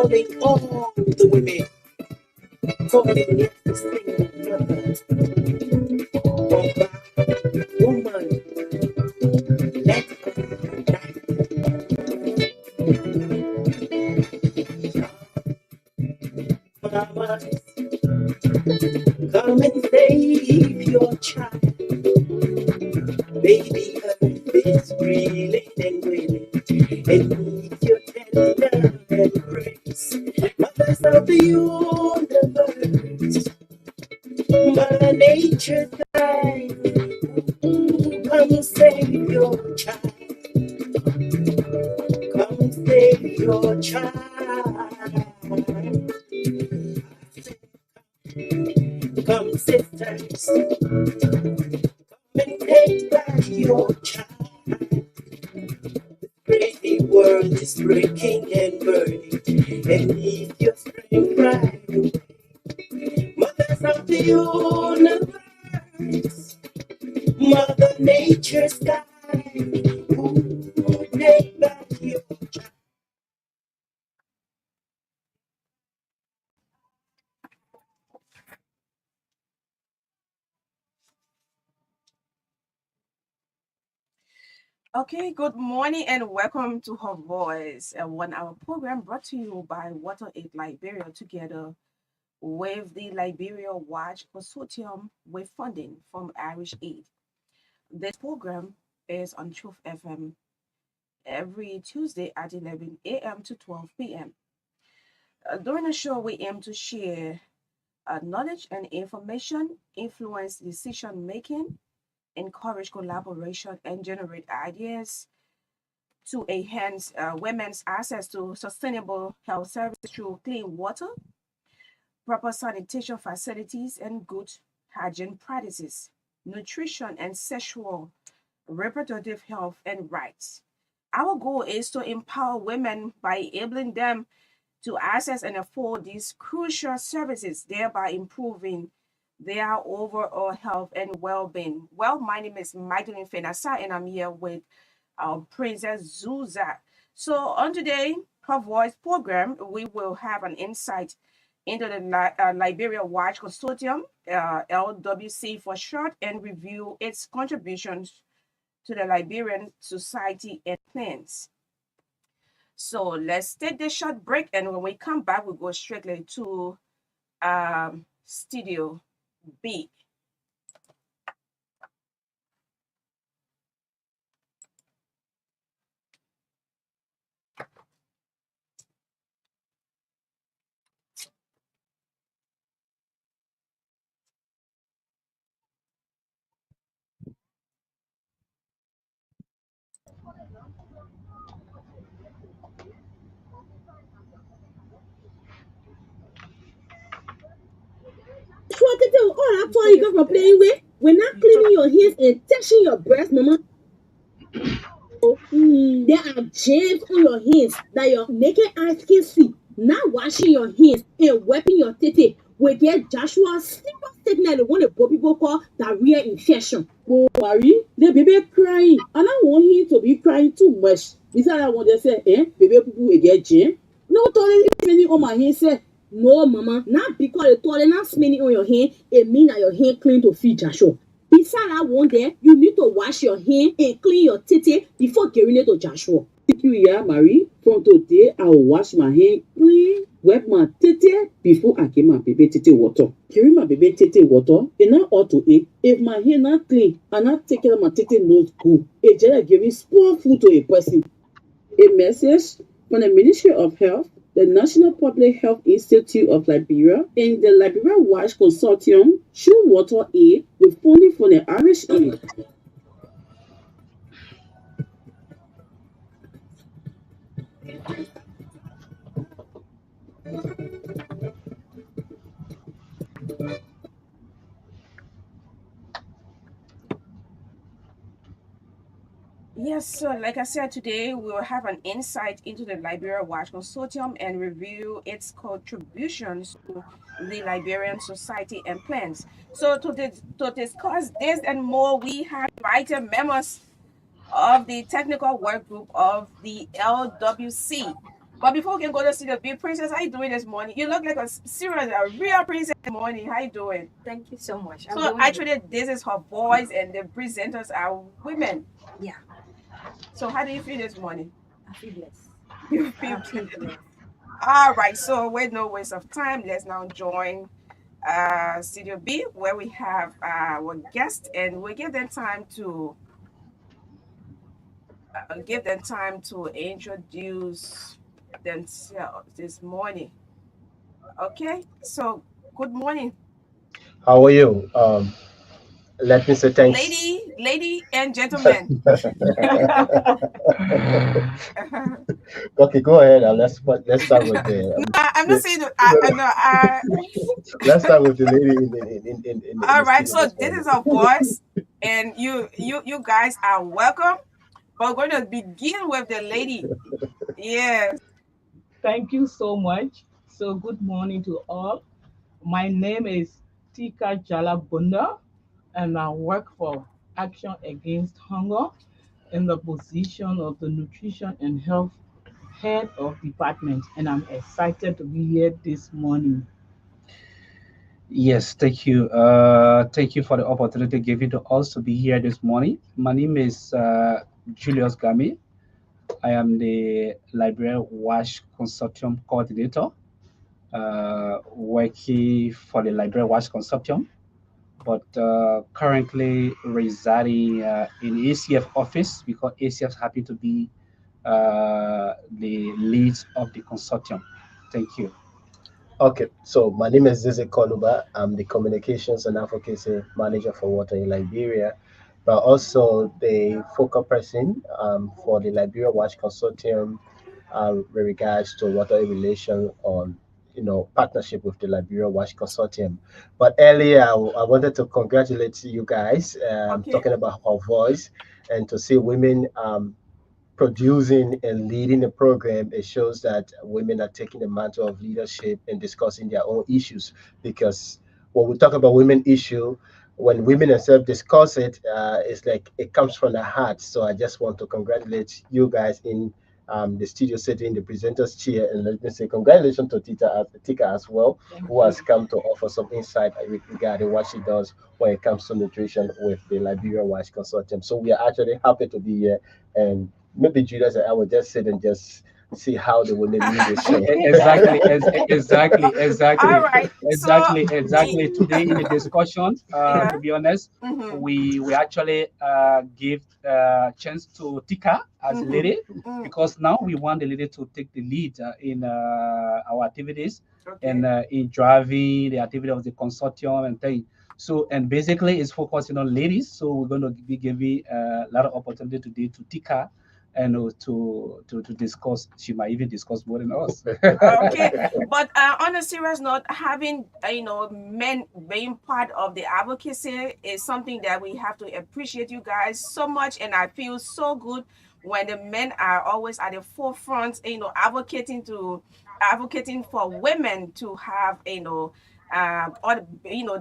calling all the women, calling every single mother, woman, let us unite. Mamas, come and save your child. Baby earth is reeling and wailing, and needs your tender embrace. Mothers of the universe, Mother Nature died. Come save your child. Come save your child. Come sisters, and take back your child. The crazy world is breaking and burning, and needs your strength right away. Mothers of the universe, Mother Nature's sky, take back your child. Okay, good morning and welcome to Her Voice, a 1 hour program brought to you by Water Aid Liberia together with the Liberia Watch Consortium with funding from Irish Aid. This program is on Truth FM every Tuesday at 11 a.m. to 12 p.m. During the show, we aim to share knowledge and information, influence decision making, encourage collaboration, and generate ideas to enhance women's access to sustainable health services through clean water, proper sanitation facilities, and good hygiene practices, nutrition, and sexual reproductive health and rights. Our goal is to empower women by enabling them to access and afford these crucial services, thereby improving their overall health and well-being. Well, my name is Magdalene Fenasa, and I'm here with our Princess ZUZAH. So on today, Her Voice program, we will have an insight into the Liberia Watch Consortium, LWC for short, and review its contributions to the Liberian society and plans. So let's take this short break, and when we come back, we'll go straight to Studio B. All after you come from playing with, we're not cleaning your hands and touching your breast, mama. There are germs on your hands that your naked eyes can see. Not washing your hands and wiping your tete will get Joshua serious sickness that one of the people call diarrhea infection. Oh, worry, the baby crying. I don't want him to be crying too much. Is that I want to say, baby people will get germ. No toilet smelling on my hands. Say, no, mama, not because the toilet not smelling on your hand, it means that your hand clean to feed Joshua. Beside that one there, you need to wash your hand and clean your tete before giving it to Joshua. Thank you, yeah, Marie. From today, I will wash my hand clean, wipe my tete before I give my baby tete water. Giving my baby tete water, it not ought to eat. If my hand not clean, and not take care of my tete nose good, it's just like giving spoil food to a person. A message from the Ministry of Health, the National Public Health Institute of Liberia, and the Liberia Watch Consortium, True Water Aid, with funding from the Irish Aid. Yes, so like I said, today we will have an insight into the Liberia Watch Consortium and review its contributions to the Liberian society and plans. So to discuss this and more, we have invited members of the technical work group of the LWC. But before we can go to see the big princess, how you doing this morning? You look like a serious, a real princess this morning. How you doing? Thank you so much. I'm So doing actually, this is her voice, and the presenters are women. Yeah, So how do you feel this morning? I feel blessed. You I feel feel blessed. all right. So with no waste of time, let's now join Studio B, where we have our guest, and we give them time to introduce themselves this morning. Okay. So good morning, How are you? Let me say thanks. lady and gentlemen. Okay, go ahead. And let's start with No, I'm not saying. No. let's start with the lady in All the right. studio So this this morning. is our voice, and you guys are welcome. But we're going to begin with the lady. Yes. Thank you so much. So, good morning to all. My name is Tika Jalabunda, and I work for Action Against Hunger in the position of the Nutrition and Health Head of Department. And I'm excited to be here this morning. Yes, thank you. Thank you for the opportunity given to us to be here this morning. My name is Julius Gami. I am the Library Watch Consortium Coordinator, working for the Library Watch Consortium, but currently residing in ACF office because ACF happy to be the lead of the consortium. Thank you. Okay, so my name is Zizi Koluba. I'm the Communications and Advocacy Manager for Water in Liberia, but also the focal person for the Liberia Watch Consortium with regards to water relation on partnership with the Liberia Watch Consortium. But earlier, I wanted to congratulate you guys Okay. talking about our voice and to see women producing and leading the program. It shows that women are taking the mantle of leadership and discussing their own issues. Because when we talk about women issue, when women themselves discuss it, it's like it comes from the heart. So I just want to congratulate you guys in the studio sitting, the presenter's chair, and let me say congratulations to Tika as well, Thank who you. has come to offer some insight regarding what she does when it comes to nutrition with the Liberia Watch Consortium. So we are actually happy to be here, and maybe Judas and I will just sit and just see how the women lead this show. Exactly, All right. So, exactly. Today in the discussion, yeah. to be honest, Mm-hmm. we actually give chance to Tika as a Mm-hmm. lady because now we want the lady to take the lead in our activities Okay. and in driving the activity of the consortium and thing. So and basically it's focusing on ladies. So we're going to be giving a lot of opportunity today to Tika and to discuss. She might even discuss more than us. Okay. But on a serious note, having men being part of the advocacy is something that we have to appreciate you guys so much, and I feel so good when the men are always at the forefront, advocating for women to have all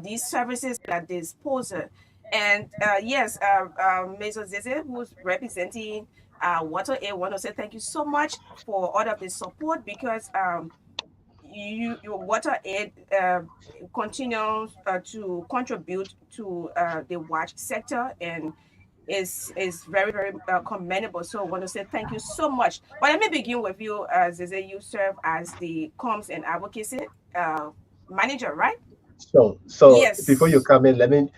these services at disposal. And yes, Ms. Zeze, who's representing Water A, want to say thank you so much for all of the support because your Water Aid continues to contribute to the watch sector and is very very commendable. So I want to say thank you so much. But let me begin with you, Zeze. You serve as the comms and advocacy uh, manager, right? So before you Yes. come in, let me,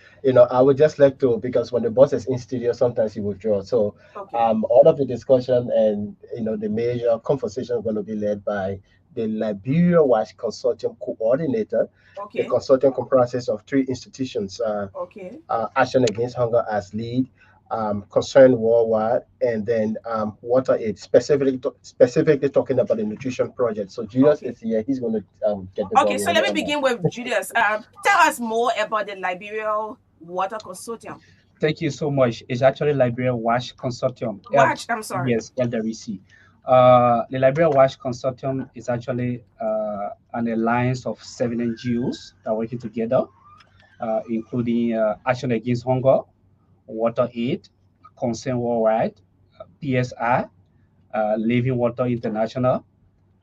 I would just like to, because when the boss is in studio, sometimes he withdraws. So Okay. all of the discussion and the major conversation are going to be led by the Liberia Watch Consortium coordinator. The Okay. consortium comprises of three institutions. Okay. Action Against Hunger as lead, Concern Worldwide, and then Water Aid, specifically talking about the nutrition project. So Julius Okay. is here. He's going to get the Okay. ball So rolling let me on that. begin with Julius. Tell us more about the Liberia Water Consortium. Thank you so much. It's actually Liberia Wash Consortium. Watch. I'm sorry. Yes, LWC. The Liberia Wash Consortium is actually an alliance of 7 NGOs that are working together, including Action Against Hunger, Water Aid, Concern Worldwide, PSI, Living Water International,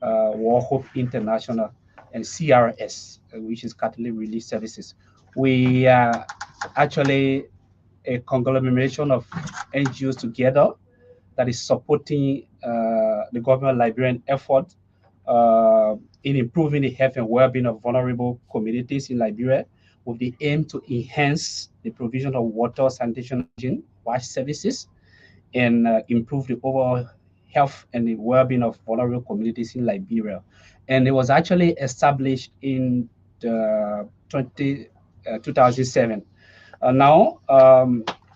War Hope International, and CRS, which is Catholic Relief Services. We are actually a conglomeration of NGOs together that is supporting the government of Liberian effort in improving the health and well-being of vulnerable communities in Liberia with the aim to enhance the provision of water, sanitation, hygiene, wash services, and improve the overall health and the well-being of vulnerable communities in Liberia. And it was actually established in the 2007. Now,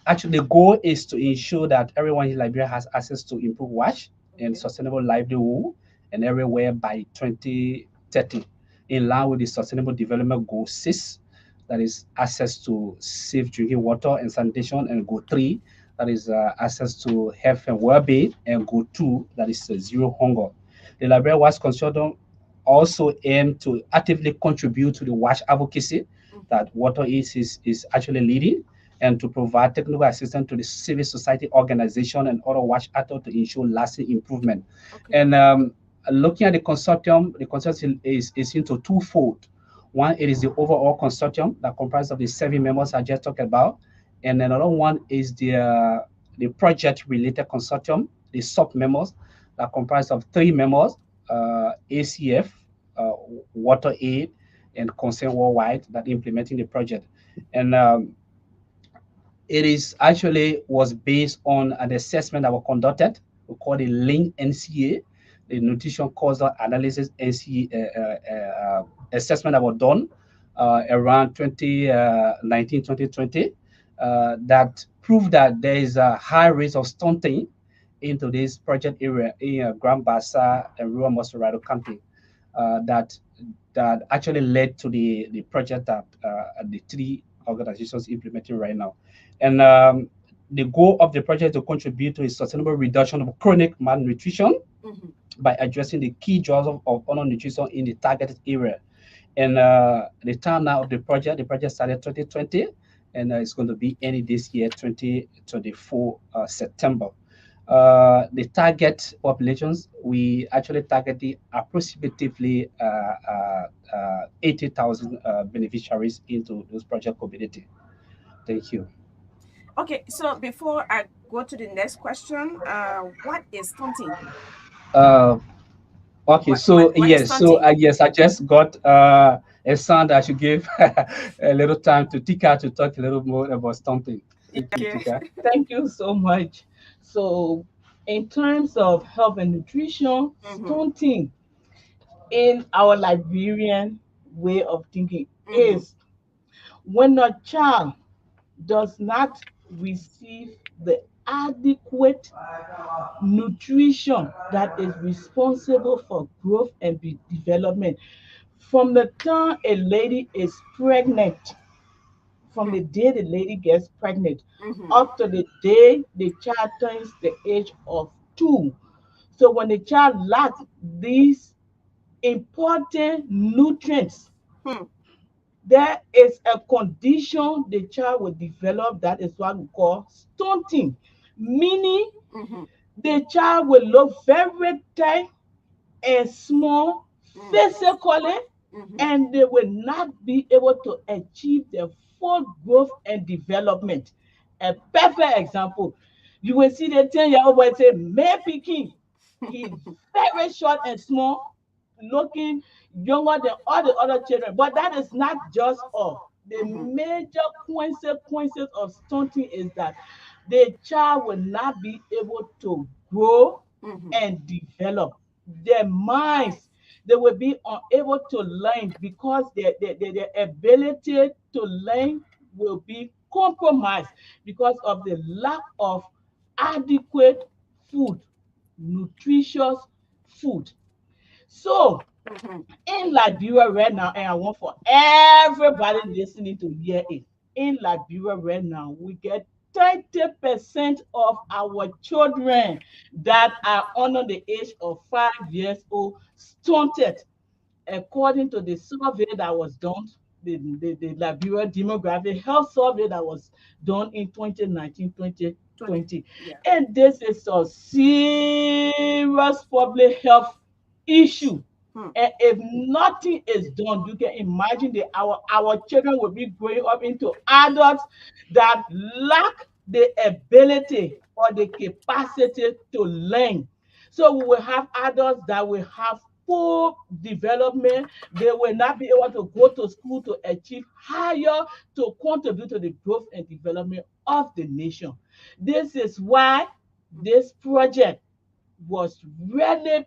actually, the goal is to ensure that everyone in Liberia has access to improved wash and Okay. sustainable livelihood and everywhere by 2030, in line with the Sustainable Development Goal 6, that is access to safe drinking water and sanitation, and Goal 3, that is access to health and well-being, and Goal 2, that is zero hunger. The Liberia Wash Consortium also aim to actively contribute to the wash advocacy Mhm. that Water is actually leading, and to provide technical assistance to the civil society organization and other watch actors to ensure lasting improvement. Okay. And looking at the consortium is into twofold. One, it is the overall consortium that comprises of the 7 members I just talked about, and another one is the project-related consortium, the sub-members that comprise of 3 members, ACF, uh, Water Aid, and Concern Worldwide that implementing the project. And it is actually was based on an assessment that was conducted. We call it Link NCA, the Nutrition Causal Analysis NCA assessment that was done around 2019, 2020, that proved that there is a high rate of stunting into this project area in Grand Bassa and rural Mossorado County, that actually led to the project that the 3 organizations implementing right now. And the goal of the project is to contribute to a sustainable reduction of chronic malnutrition Mhm. by addressing the key drivers of undernutrition in the targeted area. And the time now of the project started 2020, and it's going to be ending this year, 2024 September. The target populations, we actually targeted approximately 80,000 beneficiaries into those project community. Thank you. Okay. So before I go to the next question, what is stunting? Uh, okay, so What is stunting? yes, I just got a sound I should give a little time to Tika to talk a little more about something. Thank you, Okay. Tika. Thank you so much. So, in terms of health and nutrition, Mm-hmm. stunting in our Liberian way of thinking Mm-hmm. is when a child does not receive the adequate nutrition that is responsible for growth and development. From the time a lady is pregnant, from the day the lady gets pregnant, Mm-hmm. up to the day the child turns the age of 2. So when the child lacks these important nutrients, Hmm. there is a condition the child will develop that is what we call stunting, meaning Mm-hmm. the child will look very tight and small Mm. physically, Mm-hmm. and they will not be able to achieve their full growth and development. A perfect example, you will see the 10-year-old boy say, "Man picking." He's very short and small, looking younger than all the other children. But that is not just all. The Mm-hmm. major consequences of stunting is that the child will not be able to grow Mm-hmm. and develop. Their minds, they will be unable to learn because their ability to learn will be compromised because of the lack of adequate food, nutritious food. So Mm-hmm. in Liberia right now, and I want for everybody listening to hear it. In Liberia right now, we get 30% of our children that are under the age of 5 years old stunted, according to the survey that was done, the Liberia Demographic Health Survey that was done in 2019, 20. 2020. Yeah. And this is a serious public health issue. Hmm. And if nothing is done, you can imagine that our children will be growing up into adults that lack the ability or the capacity to learn. So we will have adults that will have poor development. They will not be able to go to school to achieve higher, to contribute to the growth and development of the nation. This is why this project was really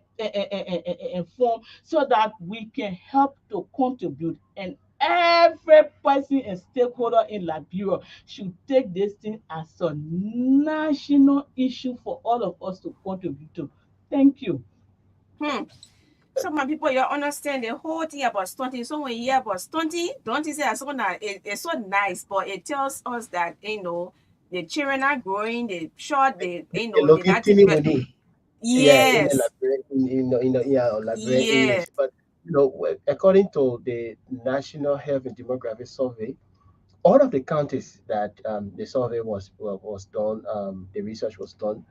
informed so that we can help to contribute, and every person and stakeholder in Liberia should take this thing as a national issue for all of us to contribute to. Thank you. Hmm. Some of people you understand the whole thing about stunting. So when you hear about stunting, don't you say it's so nice? It's so nice, but it tells us that the children are growing, they short, They're they're not locating develop. money. Yeah, in the Yes, yeah, Liberian yes. English. But according to the National Health and Demographic Survey, all of the counties that the survey was done, the research was done,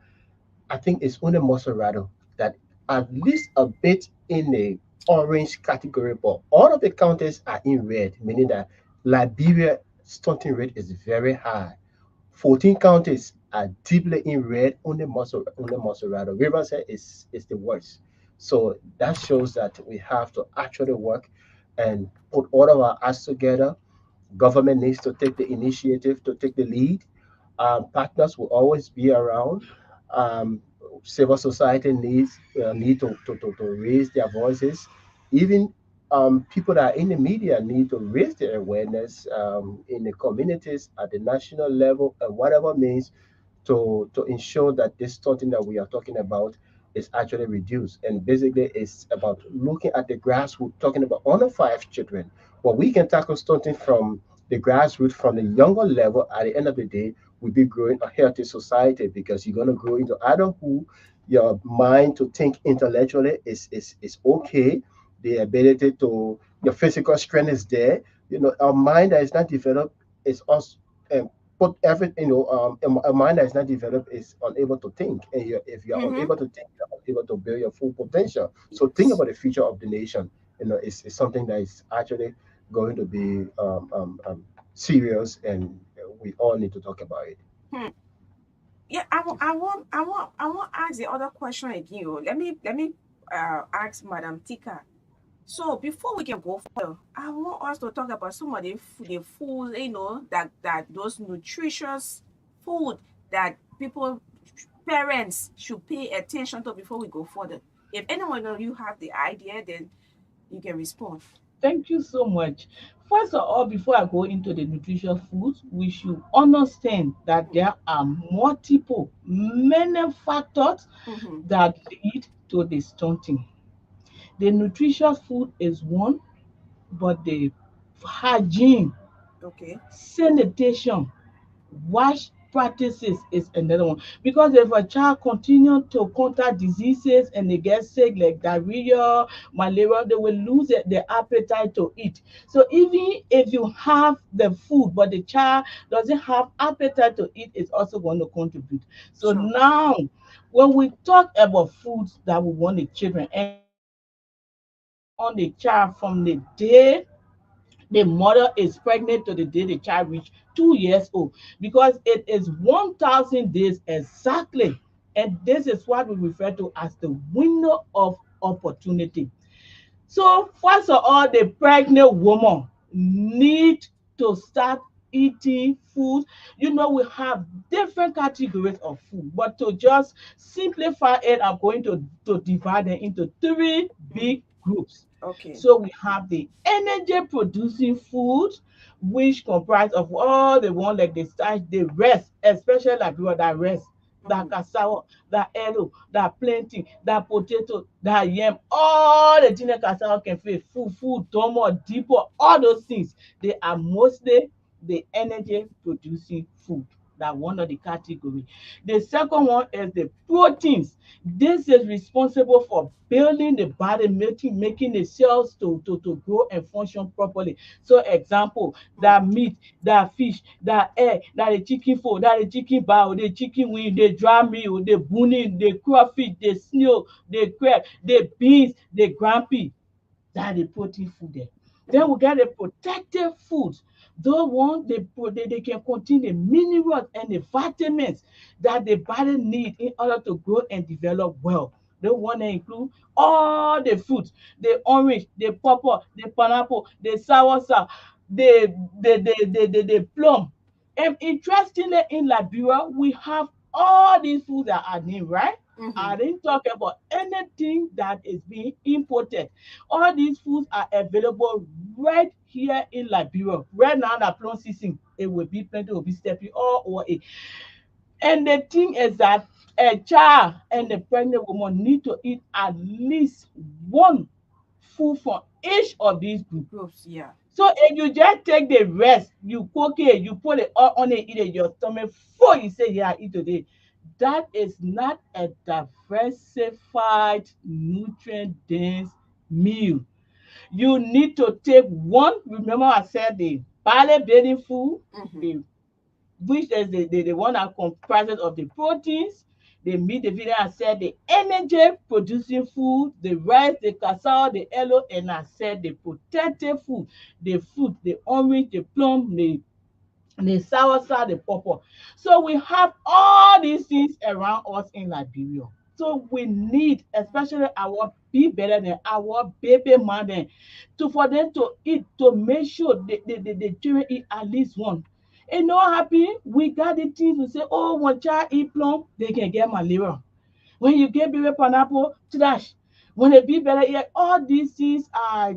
I think it's only Moserado that at least a bit in the orange category, but all of the counties are in red, meaning that Liberia stunting rate is very high. 14 counties are deeply in red. Only Moserado. Riverside is the worst. So that shows that we have to actually work and put all of our acts together. Government needs to take the initiative, to take the lead. Partners will always be around. Um, Civil society need to raise their voices. Even people that are in the media need to raise their awareness in the communities at the national level, and whatever means to ensure that this stunting that we are talking about is actually reduced. And basically, it's about looking at the grassroots, talking about under five children. Well, we can tackle stunting from the grassroots, from the younger level. At the end of the day, we'll be growing a healthy society, because you're going to grow into adulthood. Your mind to think intellectually is okay. The ability to, your physical strength is there. Our mind that is not developed is also, but everything, a mind that is not developed is unable to think, and if you're Mm-hmm. unable to think, you're unable to build your full potential. So think about the future of the nation. It's something that is actually going to be serious, and we all need to talk about it. Hmm. Yeah, I want to ask the other question again. Oh. Let me ask Madam Tika. So before we can go further, I want us to talk about some of the food, that those nutritious food that parents should pay attention to before we go further. If anyone of you have the idea, then you can respond. Thank you so much. First of all, before I go into the nutritious foods, we should understand that there are multiple, many factors Mm-hmm. that lead to the stunting. The nutritious food is one, but the hygiene, Okay. sanitation, wash practices is another one. Because if a child continue to contact diseases and they get sick like diarrhea, malaria, they will lose their appetite to eat. So even if you have the food but the child doesn't have appetite to eat, it's also going to contribute. So Sure. now when we talk about foods that we want the children, and on the child from the day the mother is pregnant to the day the child reach 2 years old, because it is 1,000 days exactly, and this is what we refer to as the window of opportunity. So first of all, the pregnant woman need to start eating food. We have different categories of food, but to just simplify it, I'm going to divide them into three Mm-hmm. big groups. Okay. So we have the energy producing food, which comprise of all the one like the starch, the rest, especially like people that rest, that Mm-hmm. cassava, that arrow, that plantain, that potato, that yam, all the things that cassava can feed, food, domo, deeper, all those things, they are mostly the energy producing food That one of the category. The second one is the proteins. This is responsible for building the body, making the cells to grow and function properly. So example, that meat, that fish, that egg, that the chicken food, that the chicken bow, the chicken wing, the dry meal, the booning, the crawfish, the snail, the crab, the beans, the ground pea. That the protein food there. Then we get the protective foods. Those ones they can contain the minerals and the vitamins that the body need in order to grow and develop well. They want to include all the fruits, the orange, the purple, the pineapple, the sour, the plum. And interestingly, in Liberia, we have all these foods that are named, right? I didn't talk about anything that is being imported. All these foods are available right here in Liberia. Right now, the plum season, it will be plenty, will be stepping all over it. And the thing is that a child and a pregnant woman need to eat at least one food from each of these groups. Groups, yeah. So if you just take the rest, you cook it, you put it all on it, eat it, your stomach full, you say, yeah, eat today. That is not a diversified, nutrient-dense meal. You need to take one. Remember, I said the barley building food, the, which is the one that comprises of the proteins, the meat, the vitamin. I said the energy producing food, the rice, the cassava, the yellow, and I said the protective food, the fruit, the orange, the plum, the sour, the purple. So we have all these things around us in Liberia. So we need, especially our big better than our baby mother, to for them to eat, to make sure the children eat at least one. And know what happen? We got the things to say, oh, one child eat plum, they can get malaria. When you get baby pineapple, trash. When they be better, yeah, all these things are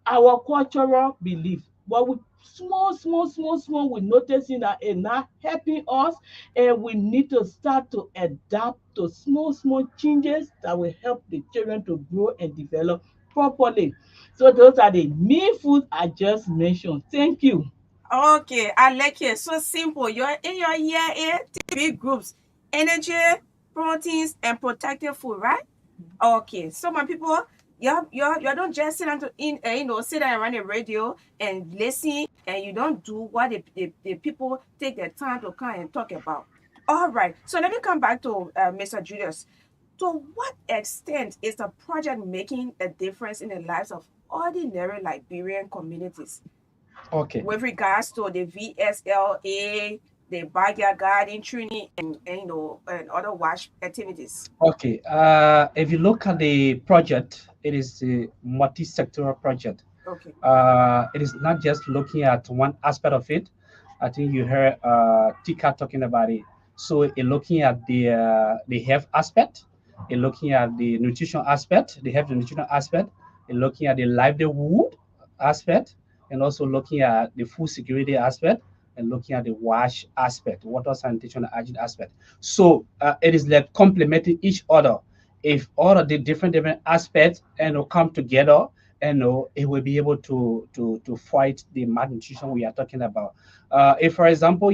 our cultural belief. But we small, we're noticing that it's not helping us, and we need to start to adapt to small changes that will help the children to grow and develop properly. So those are the main foods I just mentioned. Thank you. Okay, I like it. So simple. You're in your year here, three groups: energy, proteins, and protective food, right? Okay. So my people, you don't just sit down to sit down around the radio and listen, and you don't do what the people take their time to come and talk about. All right. So let me come back to Mr. Julius. To what extent is the project making a difference in the lives of ordinary Liberian communities? Okay. With regards to the VSLA, the backyard garden training, and other wash activities. Okay. If you look at the project, it is a multi-sectoral project. Okay. It is not just looking at one aspect of it. I think you heard Tika talking about it. So it looking at the health aspect, it looking at the nutrition aspect, the health and nutrition aspect, it looking at the livelihood aspect, and also looking at the food security aspect, and looking at the wash aspect, water sanitation and hygiene aspect. So it is like complementing each other. If all of the different aspects come together, it will be able to fight the malnutrition we are talking about. If, for example,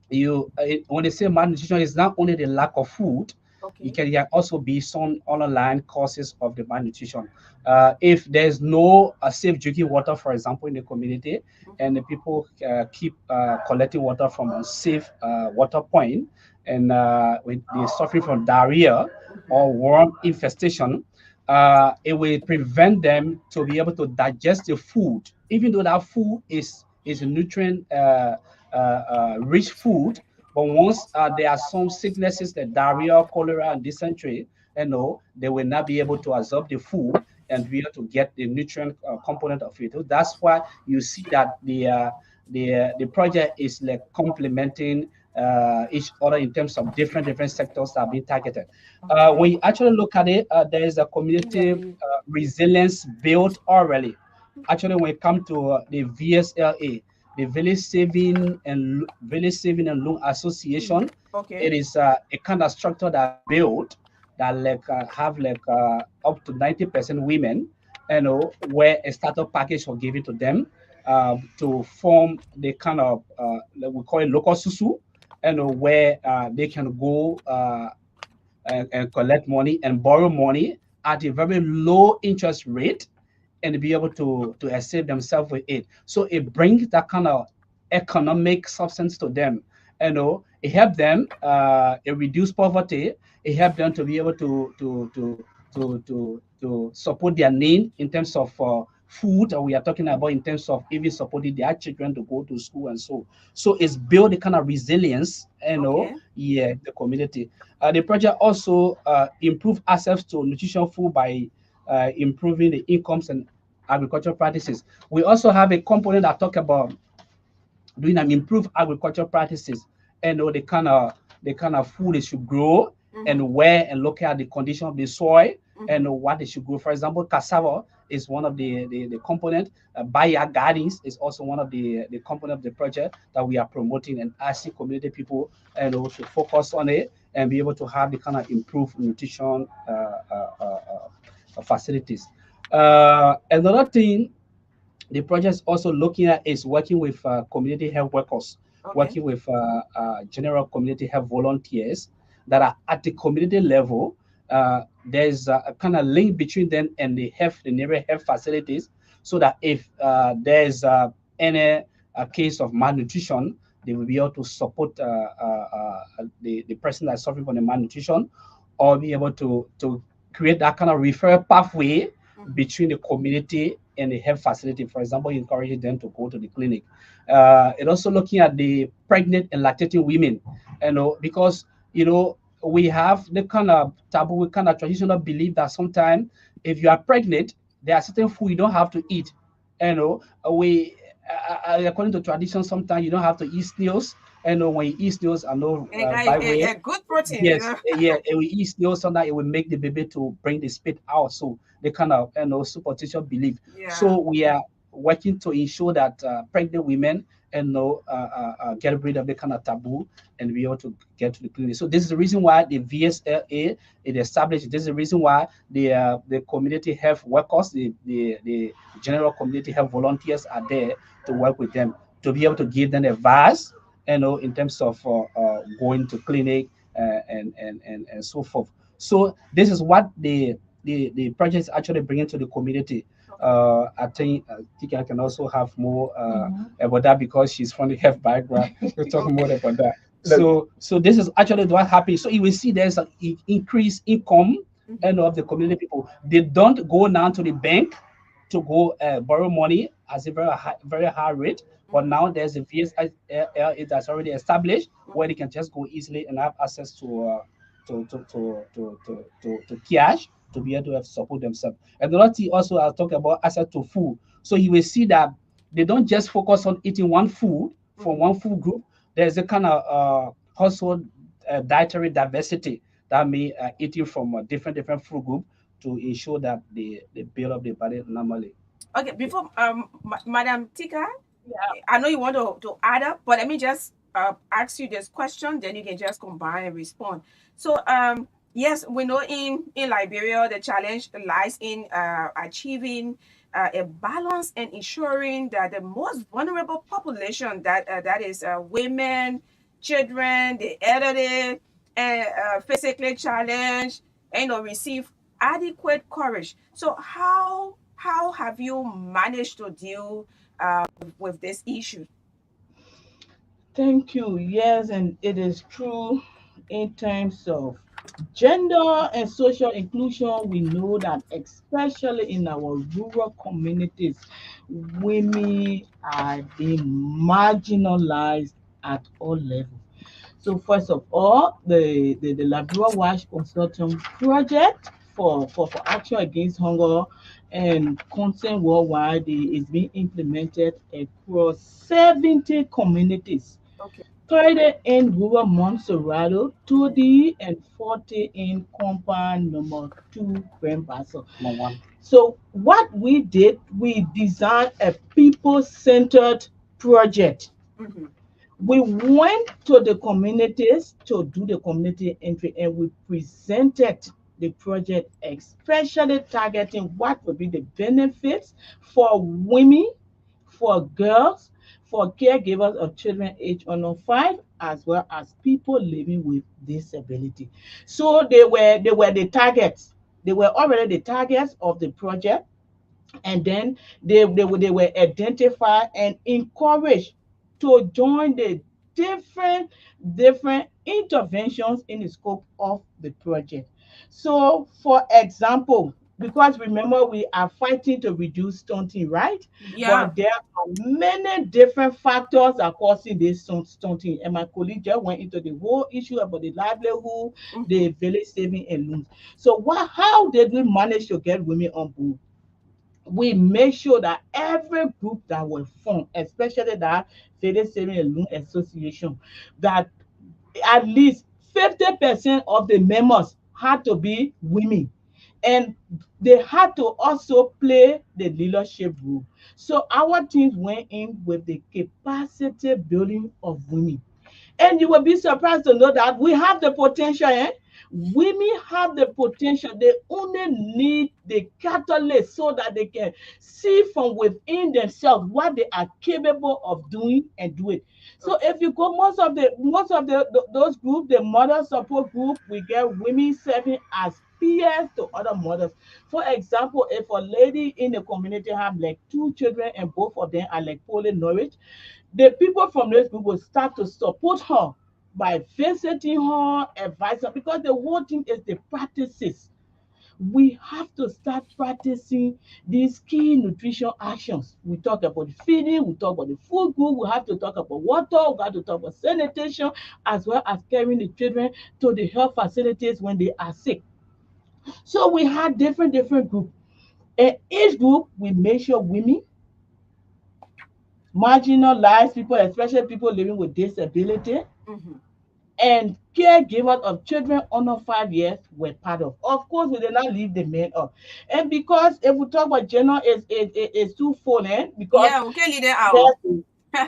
when they say malnutrition, it's not only the lack of food. Okay. It can also be some underlying causes of the malnutrition. If there's no safe drinking water, for example, in the community, and the people keep collecting water from unsafe water point, and when they're suffering from diarrhea or worm infestation, it will prevent them to be able to digest the food, even though that food is a nutrient rich food. But once there are some sicknesses like diarrhea, cholera, and dysentery, they will not be able to absorb the food and be able to get the nutrient component of it. So that's why you see that the project is like complementing each other in terms of different sectors that are being targeted. When you actually look at it, there is a community resilience built already. Actually, when it comes to the VSLA, the Village Saving and Loan Association, Okay. it is a kind of structure that built that have up to 90% women, where a startup package was given to them. to form the kind of we call it local susu, where they can go and collect money and borrow money at a very low interest rate and be able to assist themselves with it. So it brings that kind of economic substance to them. It helps them. It reduce poverty. It helps them to be able to support their need in terms of food. Or we are talking about in terms of even supporting their children to go to school and so. So it's build the kind of resilience. Okay. Yeah, the community. The project also improve access to nutrition food by improving the incomes and agricultural practices. We also have a component that talk about doing an improved agricultural practices and the kind of food they should grow Mm-hmm. and where and look at the condition of the soil Mm-hmm. and what they should grow. For example, cassava is one of the component. Backyard gardens is also one of the component of the project that we are promoting and asking community people to focus on it and be able to have the kind of improved nutrition facilities. Another thing the project is also looking at is working with community health workers, Okay. working with general community health volunteers that are at the community level. There's a kind of link between them and the neighborhood health facilities, so that if there's any case of malnutrition, they will be able to support the person that's suffering from the malnutrition, or be able to create that kind of referral pathway Mm-hmm. between the community and the health facility. For example, encouraging them to go to the clinic. It also looking at the pregnant and lactating women, because we have the kind of taboo, we kind of traditional belief that sometimes if you are pregnant, there are certain food you don't have to eat. We according to tradition, sometimes you don't have to eat snails. When you eat snails, I know by way A good protein, you yes, know. yeah, it will eat snail so that it will make the baby to bring the spit out. So they kind of superstitious belief. Yeah. So we are working to ensure that pregnant women get rid of the kind of taboo and be able to get to the clinic. So this is the reason why the VSLA is established. This is the reason why the community health workers, the general community health volunteers are there to work with them to be able to give them advice, in terms of going to clinic and so forth. So this is what the project is actually bringing to the community. Okay. I think I can also have more Mhm. about that because she's from the health background. We'll talk more Okay. about that. So this is actually what happened. So you will see there's an increased income Mm-hmm. of the community people. They don't go now to the bank to go borrow money as a very high rate. But Mm-hmm. now there's a VSL that's already established where Mm-hmm. they can just go easily and have access to cash to be able to have support themselves. And another thing also I'll talk about access to food. So you will see that they don't just focus on eating one food from Mm-hmm. one food group. There's a kind of household dietary diversity that may eating from a different food group to ensure that they build up the body normally. Okay. Before Madam Tika, Yeah. I know you want to add up, but let me just ask you this question, then you can just combine and respond. So, yes, we know in Liberia the challenge lies in achieving a balance and ensuring that the most vulnerable population, that is women, children, the elderly, and physically challenged, receive adequate coverage. So, how have you managed to deal with this issue? Thank you. Yes, and it is true in terms of gender and social inclusion. We know that, especially in our rural communities, women are being marginalized at all levels. So first of all, the Liberia Wash Consortium project for action against hunger and consent worldwide is being implemented across 70 communities, Okay. 30 in rural Montserrado, Mm-hmm. 2D, and 40 in compound number 2, Grandpaso. Number one. So what we did, we designed a people-centered project. Mm-hmm. We went to the communities to do the community entry and we presented the project, especially targeting what would be the benefits for women, for girls, for caregivers of children aged under 5, as well as people living with disability. So they were the targets. They were already the targets of the project, and then they were identified and encouraged to join the different different interventions in the scope of the project. So for example, because remember we are fighting to reduce stunting, right? Yeah. But there are many different factors that are causing this stunting, and my colleague just went into the whole issue about the livelihood, Mm-hmm. the village saving and loans. So how did we manage to get women on board? We make sure that every group that will form, especially that Village Saving and Loan Association, that at least 50% of the members had to be women. And they had to also play the leadership role. So our teams went in with the capacity building of women. And you will be surprised to know that we have the potential. Women have the potential. They only need the catalyst so that they can see from within themselves what they are capable of doing and do it. So Okay. if you go, most of those groups, the mother support group, we get women serving as peers to other mothers. For example, if a lady in the community have like two children and both of them are like poorly nourished, the people from this group will start to support her by visiting her, advise her, because the whole thing is the practices. We have to start practicing these key nutrition actions. We talk about the feeding, we talk about the food group, we have to talk about water, we have to talk about sanitation, as well as carrying the children to the health facilities when they are sick. So we had different groups. And each group, we make sure women, marginalized people, especially people living with disability, Mm-hmm. and caregivers of children under 5 years were part of. Of course, we did not leave the men up. And because if we talk about gender, is twofold, because Yeah, we can lead it out.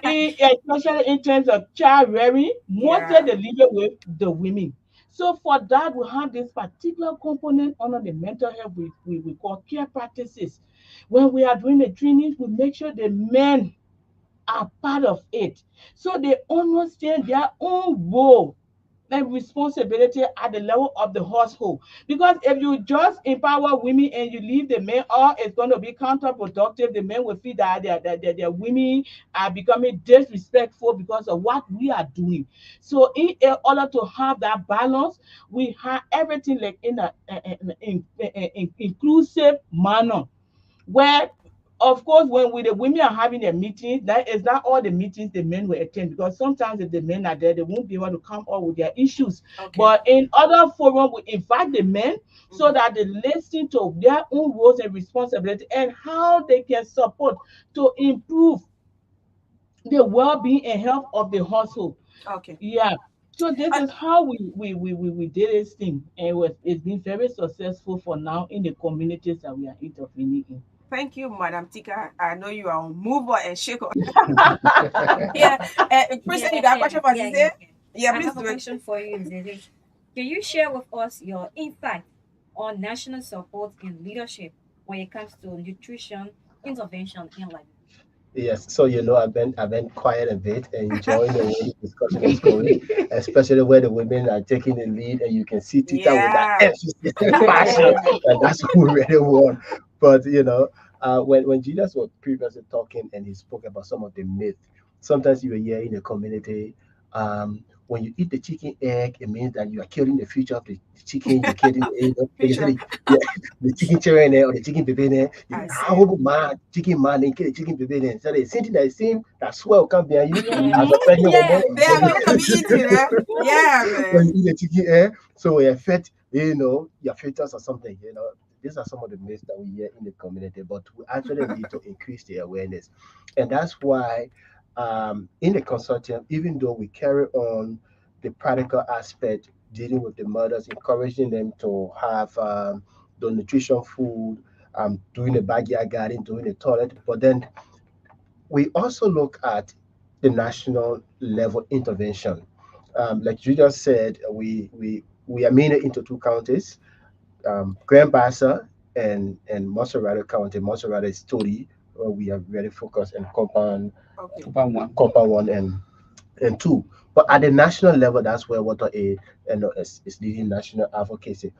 there's especially in terms of child rearing, mostly Yeah. they leave it with the women. So for that, we have this particular component under the mental health we call care practices. When we are doing the trainings, we make sure the men are part of it. So they understand their own role and responsibility at the level of the household. Because if you just empower women and you leave the men, all it's going to be counterproductive. The men will feel that their women are becoming disrespectful because of what we are doing. So in order to have that balance, we have everything like in an inclusive manner, where of course when the women are having their meetings, that is not all the meetings the men will attend, because sometimes if the men are there, they won't be able to come up with their issues. Okay. But in other forum, we invite the men so Mm-hmm. that they listen to their own roles and responsibility and how they can support to improve the well-being and health of the household. Okay. Yeah. So this Uh, is how we did this thing, and it's been very successful for now in the communities that we are intervening in. Thank you, Madam Tika. I know you are a mover and shaker. Yeah. Yeah, Christian, you got a question for yeah, yeah, Zizé? yeah. Yeah, I please have a do it. question for you, Zeze. Can you share with us your insight on national support and leadership when it comes to nutrition intervention in Liberia? Yes, so I've been quiet a bit and enjoying the way the discussion is going, especially where the women are taking the lead and you can see Tita with that Yeah. emphasis and passion, and that's what we really want. But when Jesus was previously talking and he spoke about some of the myths, sometimes you hear in the community, when you eat the chicken egg, it means that you are killing the future of the chicken. You're killing, you Future. say yeah, the chicken children there or the chicken baby there. I see. How man, chicken man, and kill the chicken baby there. So the same thing that seem that swell come behind you Yeah, as a Mhm. pregnant woman. yeah, They When are you, meant to be eating, eh? Yeah, when man. you eat the chicken egg, so it affect your fetus or something. These are some of the myths that we hear in the community, but we actually need to increase the awareness, and that's why in the consortium, even though we carry on the practical aspect dealing with the mothers, encouraging them to have the nutrition food, doing the backyard garden, doing the toilet, but then we also look at the national level intervention. Like you just said, we are mainly into two counties, Grand Bassa and Maserati County. Maserati is Tori. we are really focused in compound Okay. Compound one. compound one and two. But at the national level, that's where water aid is leading national advocacy.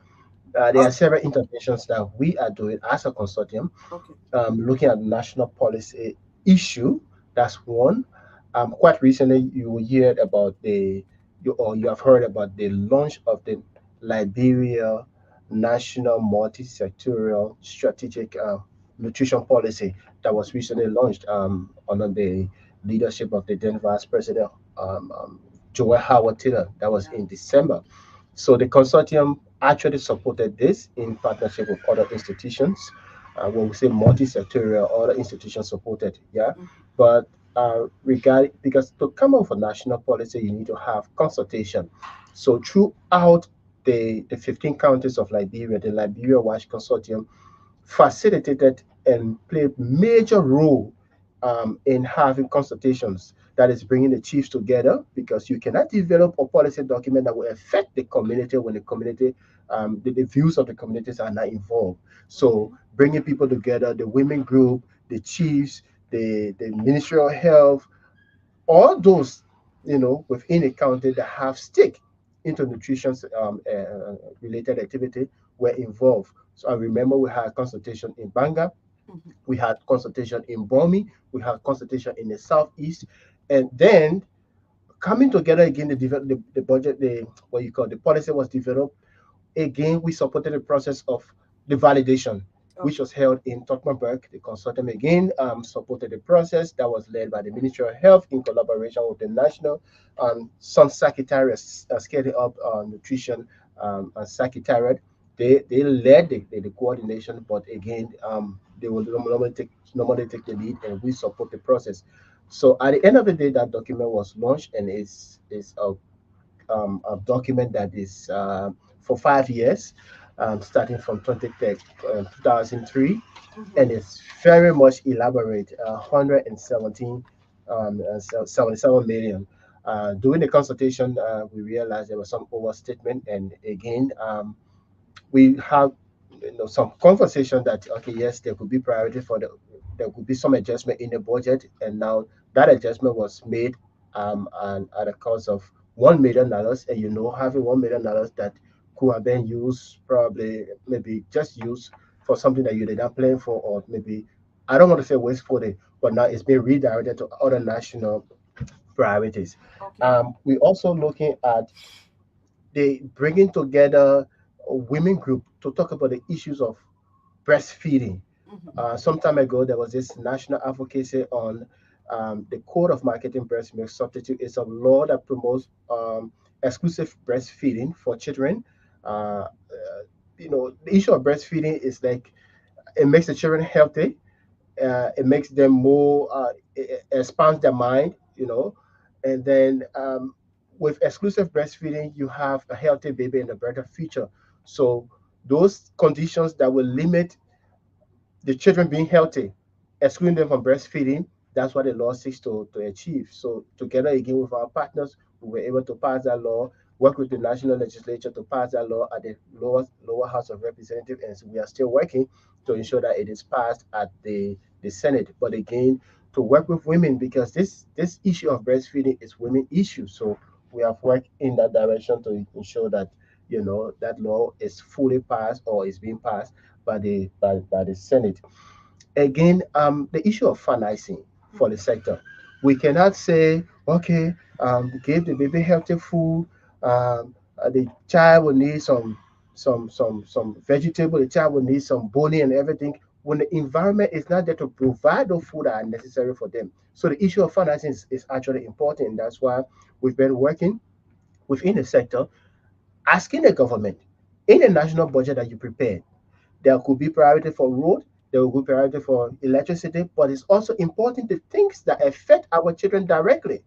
There are Okay. several interventions that we are doing as a consortium, Okay. looking at national policy issue. That's one. Quite recently, you heard about you have heard about the launch of the Liberia National Multi-Sectorial Strategic Nutrition Policy that was recently launched under the leadership of the then Vice President Joel Howard Taylor. That was Yeah. in December. So the consortium actually supported this in partnership with other institutions. When we say multi-sectorial, other institutions supported, yeah. Mhm. But because to come up with a national policy, you need to have consultation. So throughout the 15 counties of Liberia, the Liberia Watch Consortium facilitated and played major role in having consultations, that is bringing the chiefs together, because you cannot develop a policy document that will affect the community when the community the views of the communities are not involved. So Okay. bringing people together, the women group, the chiefs, the ministry of health, all those within a county that have stake into nutrition related activity were involved. So I remember we had consultation in Banga, Mhm. we had consultation in Bomi, we had consultation in the southeast, and then coming together again, the budget, the what you call the policy was developed. Again, we supported the process of the validation, which Okay. was held in Tottenberg. The consortium again supported the process that was led by the Ministry of Health in collaboration with the National Sun Secretariat, Scaling Up Nutrition Secretariat. They led the coordination, but again, they will normally take the lead, and we support the process. So at the end of the day, that document was launched, and is a document that is for 5 years, starting from 2003, Mhm. and it's very much elaborate, 117, 77 million. During the consultation, we realized there was some overstatement, and again, we have some conversation that, okay, yes, there could be priority for there could be some adjustment in the budget, and now that adjustment was made and at a cost of $1 million, and having $1 million that could have been used, probably maybe just used for something that you did not plan for, or maybe, I don't want to say wastefully, but now it's being redirected to other national priorities. Okay. We also looking at the bringing together a women group to talk about the issues of breastfeeding. Mhm. Some time ago, there was this national advocacy on the Code of Marketing Breast Milk Substitute. It's a law that promotes exclusive breastfeeding for children. The issue of breastfeeding is like it makes the children healthy, it makes them more it expands their mind, and then with exclusive breastfeeding you have a healthy baby and a better future. So those conditions that will limit the children being healthy, excluding them from breastfeeding, that's what the law seeks to achieve. So together again with our partners, we were able to pass that law, work with the national legislature to pass that law at the lower house of representatives, and so we are still working to Mhm. ensure that it is passed at the Senate. But again, to work with women, because this issue of breastfeeding is women issue. So we have worked in that direction to ensure that that law is fully passed or is being passed by the Senate. Again, the issue of financing for the Mhm. sector. We cannot say, okay, give the baby healthy food. The child will need some vegetable. The child will need some bone and everything. When the environment is not there to provide the food that are necessary for them. So the issue of financing is actually important. And that's why we've been working within the sector, asking the government in the national budget that you prepare, there could be priority for road, there will be priority for electricity, but it's also important the things that affect our children directly.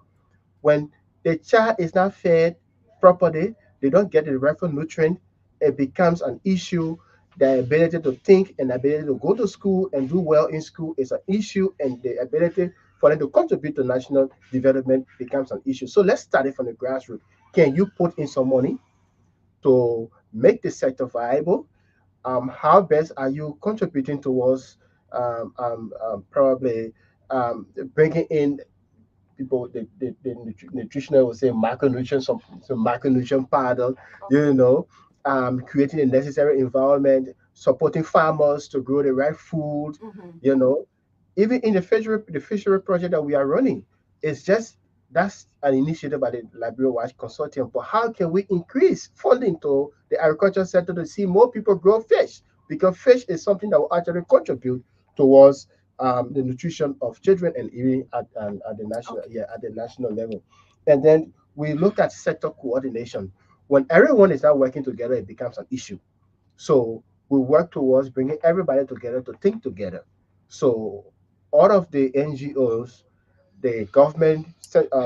When the child is not fed properly, they don't get the rightful nutrient, it becomes an issue. The ability to think and the ability to go to school and do well in school is an issue, and the ability for them to contribute to national development becomes an issue. So let's start it from the grassroots. Can you put in some money to make the sector viable? How best are you contributing towards probably bringing in people, nutritional will say macronutrient, some macronutrient powder, you Okay. know, creating a necessary environment, supporting farmers to grow the right food, Mm-hmm. you know, even in the fishery project that we are running, it's just that's an initiative by the Liberia Watch Consortium. But how can we increase funding to the agriculture sector to see more people grow fish? Because fish is something that will actually contribute towards the nutrition of children and even at the national, Okay. yeah, at the national level. And then we look at sector coordination. When everyone is not working together, it becomes an issue. So we work towards bringing everybody together to think together. So all of the NGOs, the government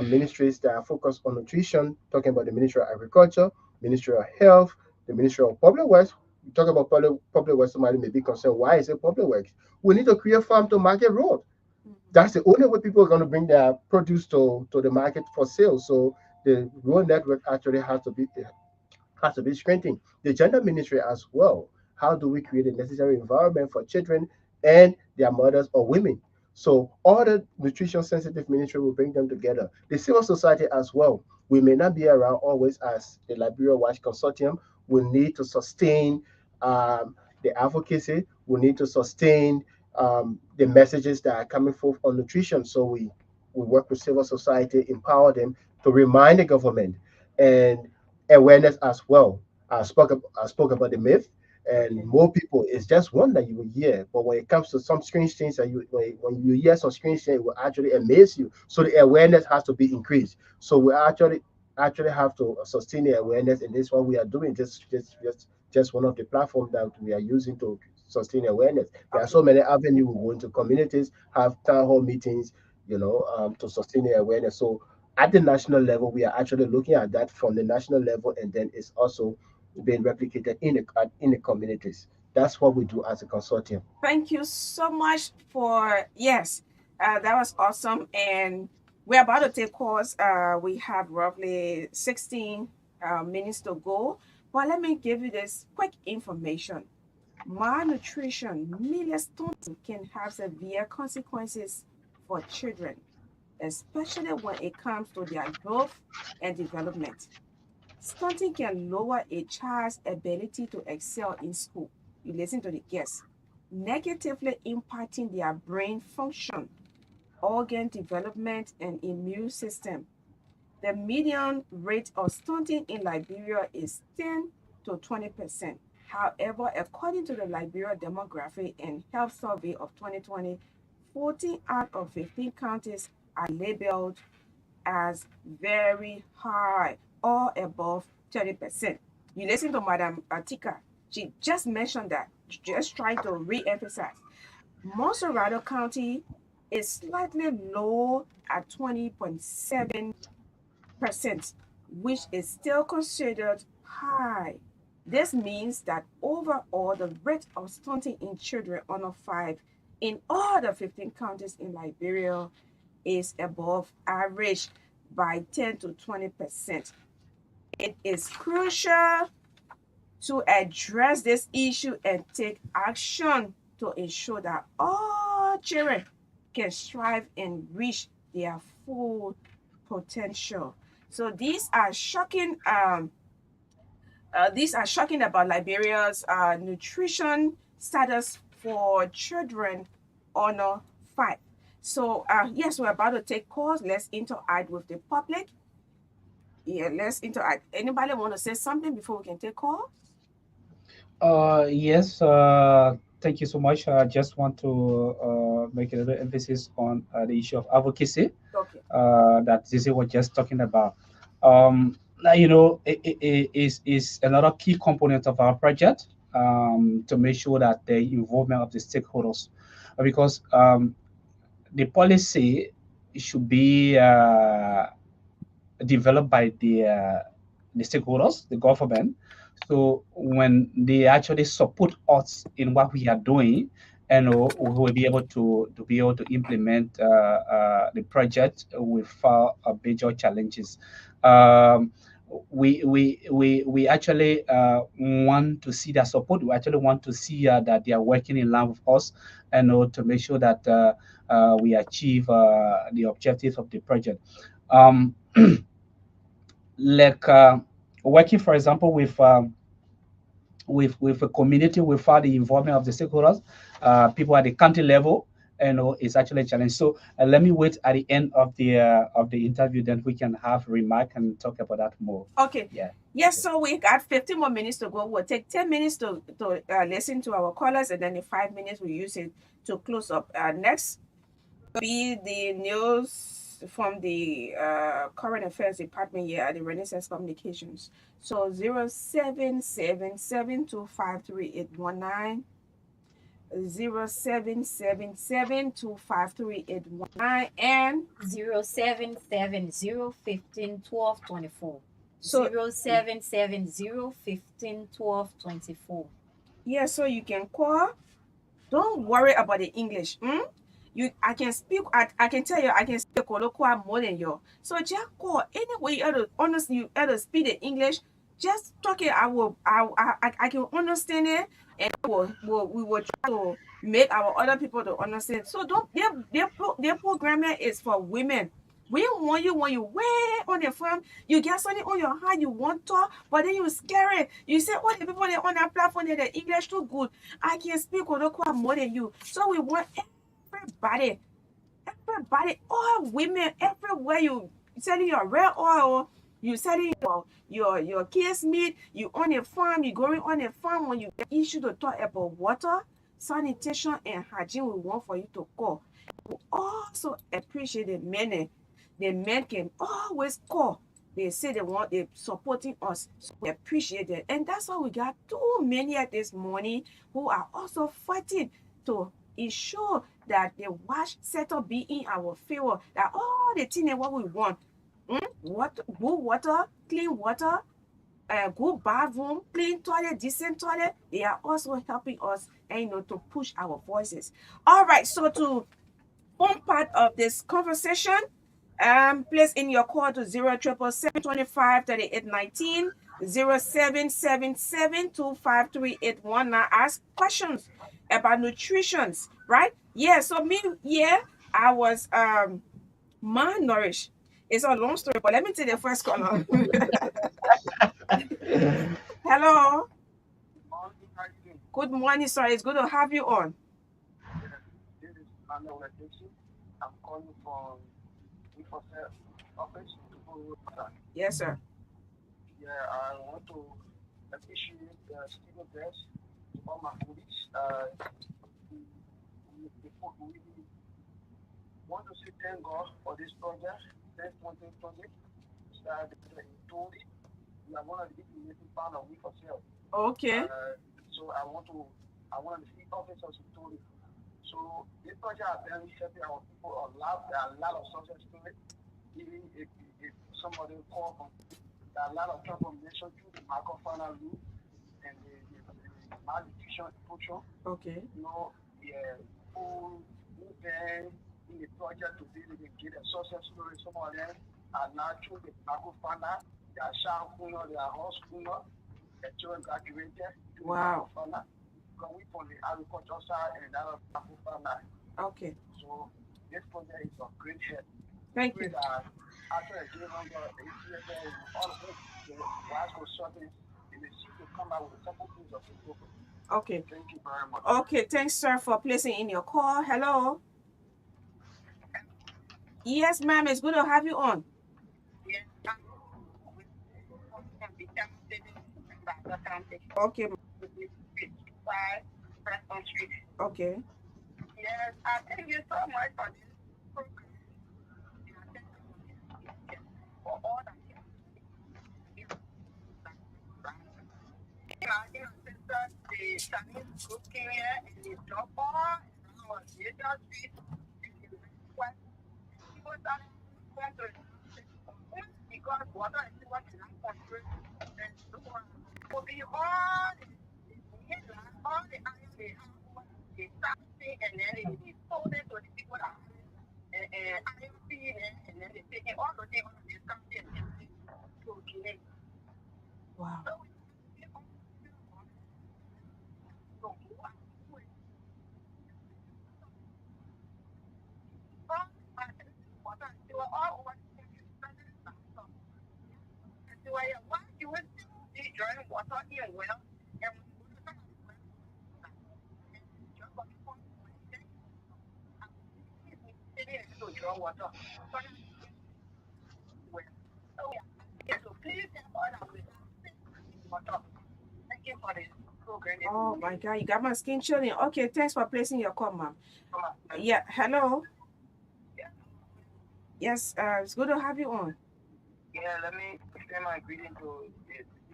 ministries that are focused on nutrition, talking about the Ministry of Agriculture, Ministry of Health, the Ministry of Public Works. We talk about public works, somebody may be concerned, why is it public works? We need to create farm to market road. Mm-hmm. That's the only way people are going to bring their produce to the market for sale. So the road network actually has to be strengthened. The gender ministry as well. How do we create a necessary environment for children and their mothers or women? So all the nutrition sensitive ministry will bring them together. The civil society as well. We may not be around always as the Liberia Watch Consortium. We need to sustain the advocacy. We need to sustain the messages that are coming forth on nutrition. So we work with civil society, empower them to remind the government and awareness as well. I spoke about the myth, and Okay. more people. It's just one that you will hear, but when it comes to some strange things that when you hear some strange things, it will actually amaze you. So the awareness has to be increased. So we actually have to sustain the awareness, and this is what we are doing. Just one of the platforms that we are using to sustain awareness. There are Okay. so many avenues. We go into communities, have town hall meetings, to sustain the awareness. So at the national level, we are actually looking at that from the national level, and then it's also being replicated in the communities. That's what we do as a consortium. Thank you so much for yes, that was awesome. And we're about to take course. We have roughly 16 minutes to go. But let me give you this quick information. Malnutrition, mealy stunting can have severe consequences for children, especially when it comes to their growth and development. Stunting can lower a child's ability to excel in school. You listen to the guests, negatively impacting their brain function, organ development, and immune system. The median rate of stunting in Liberia is 10 to 20%. However, according to the Liberia Demography and Health Survey of 2020, 14 out of 15 counties are labeled as very high or above 30%. You listen to Madam Atika. She just mentioned that, just trying to re-emphasize. Monserrado County is slightly low at 20.7%, which is still considered high. This means that overall, the rate of stunting in children under 5 in all the 15 counties in Liberia is above average by 10 to 20%. It is crucial to address this issue and take action to ensure that all children can strive and reach their full potential. So these are shocking about Liberia's nutrition status for children under 5. So yes, we're about to take calls. Let's interact with the public. Yeah, let's interact. Anybody want to say something before we can take calls? Yes, thank you so much. I just want to make a little emphasis on the issue of advocacy Okay. that Zizi was just talking about. Now, it is another key component of our project to make sure that the involvement of the stakeholders, because the policy should be developed by the stakeholders, the government. So when they actually support us in what we are doing, and we will be able to implement the project without major challenges. Um, we actually want to see their support. We actually want to see that they are working in line with us, and to make sure that we achieve the objectives of the project. Um, like working, for example, with a community without the involvement of the stakeholders, people at the county level, it's actually a challenge. So let me wait at the end of the interview, then we can have remark and talk about that more. Okay. Yeah. Yes, so we got 15 more minutes to go. We'll take 10 minutes to listen to our callers, and then in 5 minutes we use it to close up. Next be the news from the current affairs department here at the Renaissance Communications. So 0777253819, 0777253819, and 0770151224. so 0770151224. yeah, so you can call. Don't worry about the English. I can speak. I can tell you. I can speak colloquial more than you. So just call anyway. You have to honestly. You have to speak the English. Just talk it. I will. I can understand it, and we will try to make our other people to understand. So don't. Their programming is for women. We don't want you when you way on the farm, you get something on your hand you want to, but then you scare it. You say, oh, the people that on that platform, they're the English too good. I can speak Kolokwa more than you. So we want everybody, all women, everywhere you selling your red oil, you selling your kids meat, you on a farm, you going on a farm when you get issue to talk about water, sanitation, and hygiene, we want for you to call. We also appreciate the men. The men can always call. They say they supporting us. So we appreciate it. And that's why we got too many at this morning who are also fighting to ensure that the wash setup be in our favor. That all the things that what we want. Good water, clean water, good bathroom, clean toilet, decent toilet. They are also helping us and to push our voices. All right, so to form part of this conversation, place in your call to 0777253819, 0777253819. Now ask questions about nutrition, right? Yeah, so me, yeah, I was malnourished. It's a long story, but let me tell the first caller. Hello. Good morning, sir. It's good to have you on. This is Manuel Dixon. I'm calling from Infosec office. Yes, sir. Yeah, I want to appreciate the student guests, all my colleagues. We want to say thank God for this project. Thank 2020. Started in Tori. We are one of the people found a week for sale. Okay. So I want to see officers in Tori. So this project has been helping our people a lot. There are a lot of success stories. Even if somebody call from, there are a lot of transformation through the microfinance route and the malnutrition approach. Okay. You know, who then in the project to be able to get a success story. Some of them are now through the microfinance. They are sharp, they are horse, the children graduated. Wow. Going from the agriculture side and that of microfinance. Okay. So this project is of great help. Thank you. After a day longer, all of the wise consultants in the city to come out with a couple things of improvement. Okay. Thank you very much. Okay, thanks, sir, for placing in your call. Hello. Yes, ma'am. It's good to have you on. Okay. Okay. Yes, I thank you so much for this program. For all that you sisters, the Chinese cooking here and the dropper and our theater street and the request people that want to because water is what is not control and so will be all the all the iron they have they start and then they sold it to the people that iron feed and then they take it all the day on the something and to Wow. So we all feel about it. So who are who is all my water? They were all over the country, especially in Bangkok. Yeah. And they were here. Why you will still be drawing water in well, and when you go to some of the wells, you will see that. And just for people when you take I will see me sitting in to draw water. So now they get well. So we are asking you to please help all our without safe water. Thank you for the program every Oh day. my God, you got my skin chilling. Okay, thanks for placing your call, ma'am. Come on. Yeah, hello. Yeah. Yes, it's good to have you on. Yeah, let me extend my greeting to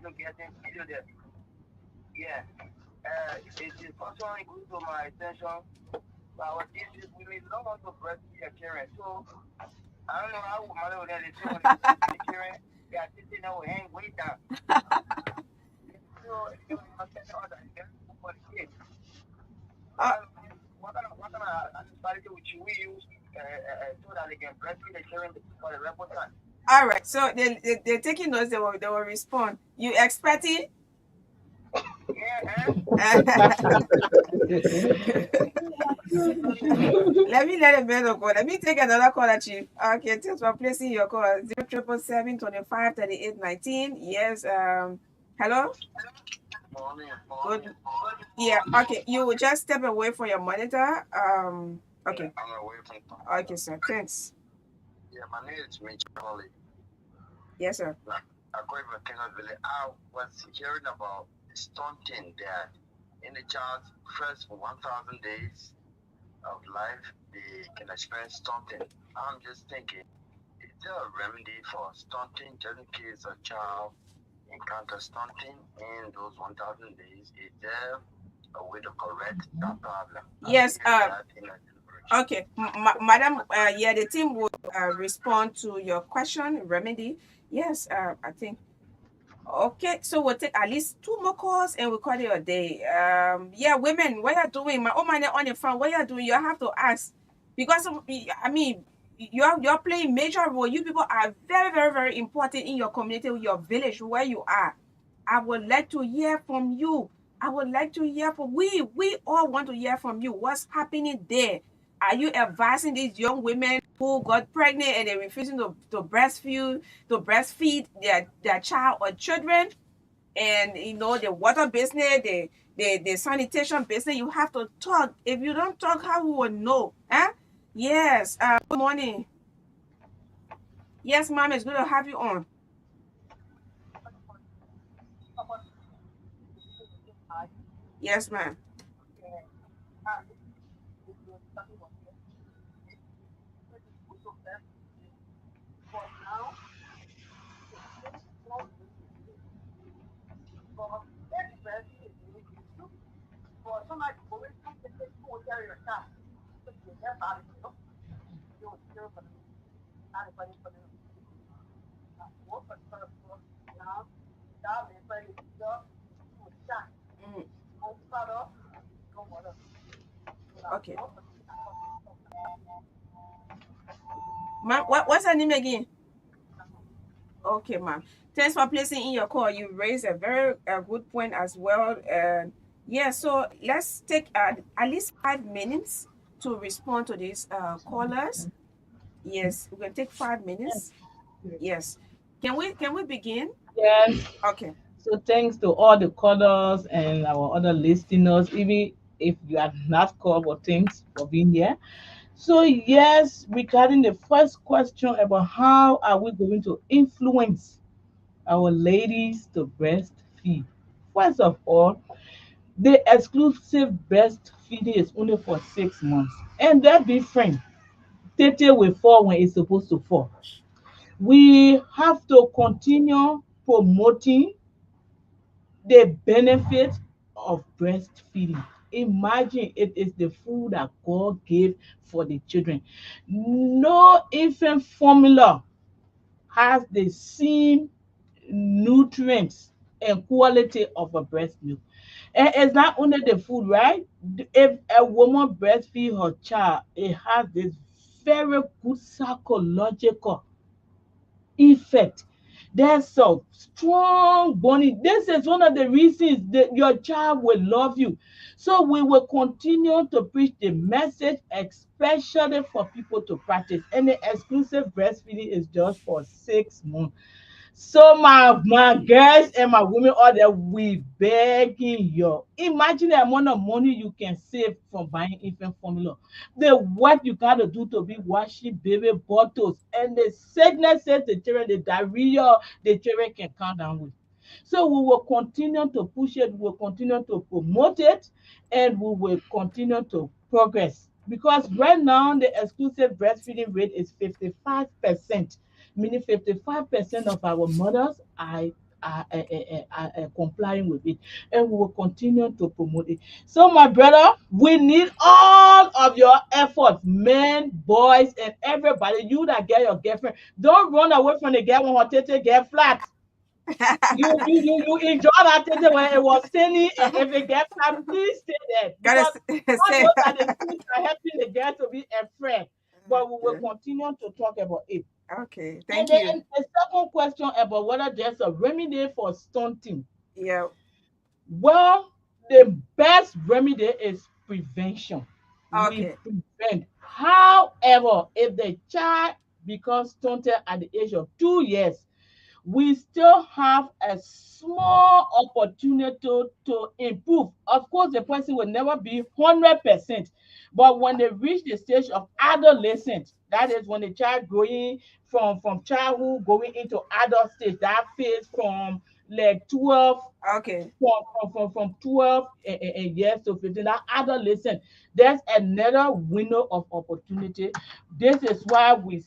the getting video there. Yeah. It is personally good to my attention. But these days women don't want to breastfeed their children. So I don't know how mother would have they say when they breastfeed the children, they are sitting there with hand way down. So you know, I'm telling all that that's good for the kids. So Uh, I don't know what kind of strategy would you use so that they can breastfeed the children for the rest of the time. all right, so they're taking notes, they will respond. You expect it? Yeah, huh? Let me let a man go. Let me take another call at you. Okay, thanks for placing your call. 077753819. Yes, hello? Morning, Good. morning. Yeah, okay. You will just step away from your monitor. Okay. I'm away from Okay, sir. Thanks. Yeah, my name is Mitch Holly. Yes, sir. According to Kenya's Village, I was hearing about stunting that in the child's first 1,000 days of life, they can experience stunting. I'm just thinking, is there a remedy for stunting just in case a child encounters stunting in those 1,000 days? Is there a way to correct that problem? I've been Yes. hearing that in a deliberation. Okay, madam. Yeah, the team will respond to your question. Remedy. Yes. I think. Okay, so we'll take at least two more calls and we'll call it a day. Yeah, women, what you're doing? My own man on the front. What you're doing? You have to ask because I mean, you're playing major role. You people are very, very, very important in your community, your village, where you are. I would like to hear from you. I would like to hear from we all want to hear from you. What's happening there? Are you advising these young women who got pregnant and they're refusing to breastfeed their child or children? And the water business, the sanitation business, you have to talk. If you don't talk, how we will know? Huh? Yes. Good morning. Yes, ma'am, it's good to have you on. Yes, ma'am. For now, for every person is look for somebody to always come to take full care of your child. So you get body, you will still for them. Not for them. Work for now. Job is for the job. You will shine. Mm, Go cut off. Go water. So that okay. work for Ma'am, what's her name again? Okay, ma'am. Thanks for placing in your call. You raised a very good point as well. Yeah, so let's take at least 5 minutes to respond to these callers. Yes, we can take 5 minutes. Yes. Can we begin? Yes. Okay. So thanks to all the callers and our other listeners, even if you are not called, but thanks for being here. So yes, regarding the first question about how are we going to influence our ladies to breastfeed. First of all, the exclusive breastfeeding is only for 6 months. And that different. Tete will fall when it's supposed to fall. We have to continue promoting the benefit of breastfeeding. Imagine it is the food that God gave for the children. No infant formula has the same nutrients and quality of a breast milk. And it's not only the food, right? If a woman breastfeed her child, it has this very good psychological effect. There's a strong bonding. This is one of the reasons that your child will love you. So we will continue to preach the message, especially for people to practice. And the exclusive breastfeeding is just for 6 months. So my girls and my women all there, we begging you. Imagine the amount of money you can save from buying infant formula. The what you gotta do to be washing baby bottles and the sicknesses the children, the diarrhea the children can calm down with. So we will continue to push it, we will continue to promote it, and we will continue to progress. Because right now the exclusive breastfeeding rate is 55%, meaning 55% of our mothers are complying with it, and we will continue to promote it. So, my brother, we need all of your efforts, men, boys, and everybody. You that get your girlfriend, don't run away from the girl when her tete get flat. You enjoy that tete when it was thinning, and if it gets flat, please stay there Gotta because all say. those are the things that are helping the girl to be a friend. But we will continue to talk about it. Okay, And thank you. then the second question about whether there's a remedy for stunting. Yeah. Well, the best remedy is prevention. We Okay. prevent. However, if the child becomes stunted at the age of 2 years, we still have a small opportunity to improve. Of course, the person will never be 100%, but when they reach the stage of adolescence, that is when the child going from childhood going into adult stage, that phase from like 12 Okay. from 12 years to 15, that adolescent, there's another window of opportunity. This is why we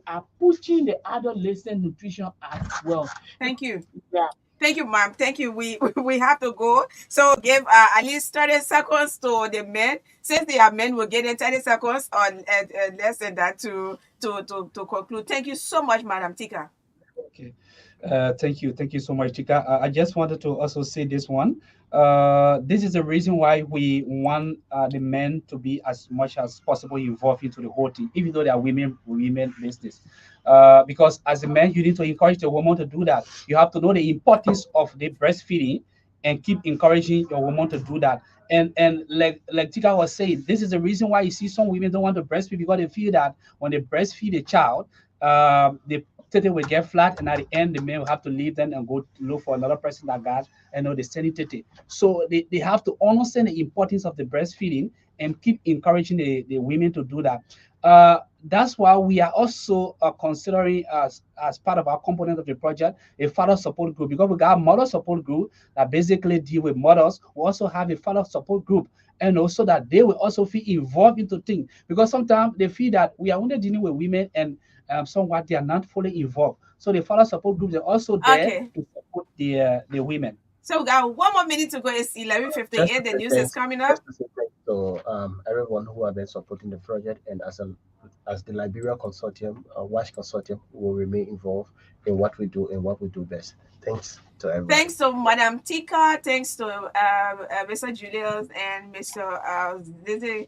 are pushing the adolescent nutrition as well. Thank you. Yeah. Thank you, ma'am. Thank you. We have to go. So give at least 30 seconds to the men. Since they are men, we'll get in 30 seconds on less than that to conclude. Thank you so much, Madam Tika. Okay. Thank you so much, Chika. I just wanted to also say this one. This is the reason why we want the men to be as much as possible involved into the whole thing, even though they are women business. Because as a man, you need to encourage the woman to do that. You have to know the importance of the breastfeeding and keep encouraging your woman to do that. And like Tika was saying, this is the reason why you see some women don't want to breastfeed because they feel that when they breastfeed a child, they tete will get flat, and at the end, the man will have to leave them and go look for another person that got, the steady tete. So they have to understand the importance of the breastfeeding and keep encouraging the women to do that. That's why we are also considering as part of our component of the project a father support group, because we got a mother support group that basically deal with mothers. We also have a father support group, and also that they will also feel involved into things, because sometimes they feel that we are only dealing with women and somewhat they are not fully involved. So the father support groups are also there Okay. to support the women. So we got 1 more minute to go. It's Just 11:58. to The say news is thanks, coming up. just to say thanks to everyone who have been supporting the project, and as the Liberia Consortium, WASH Consortium, will remain involved in what we do and what we do best. Thanks to everybody. Thanks to Madam Tika. Thanks to Mr. Julius and Mr. Zizi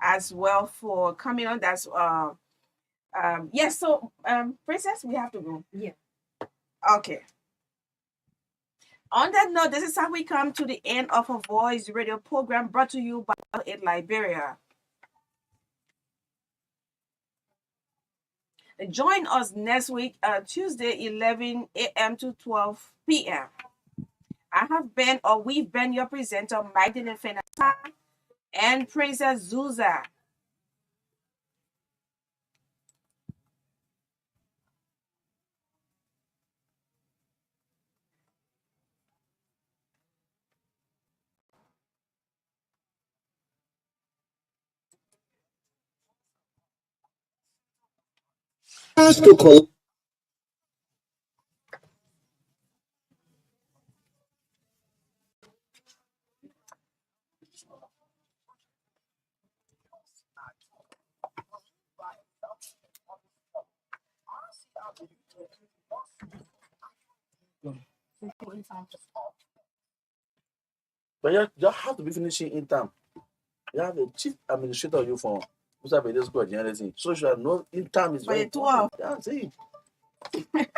as well for coming on. That's yes. So Princess, we have to go. Yeah. Okay. On that note, this is how we come to the end of a Voice radio program brought to you by Lberia. Join us next week, Tuesday, 11 a.m. to 12 p.m. We've been your presenter, Magdalene and Princess ZUZAH. To call. But you have to be finishing in time. You have a chief administrator you from Musa School of Journalism. So you should know in time is By very 12. important. Yeah, see.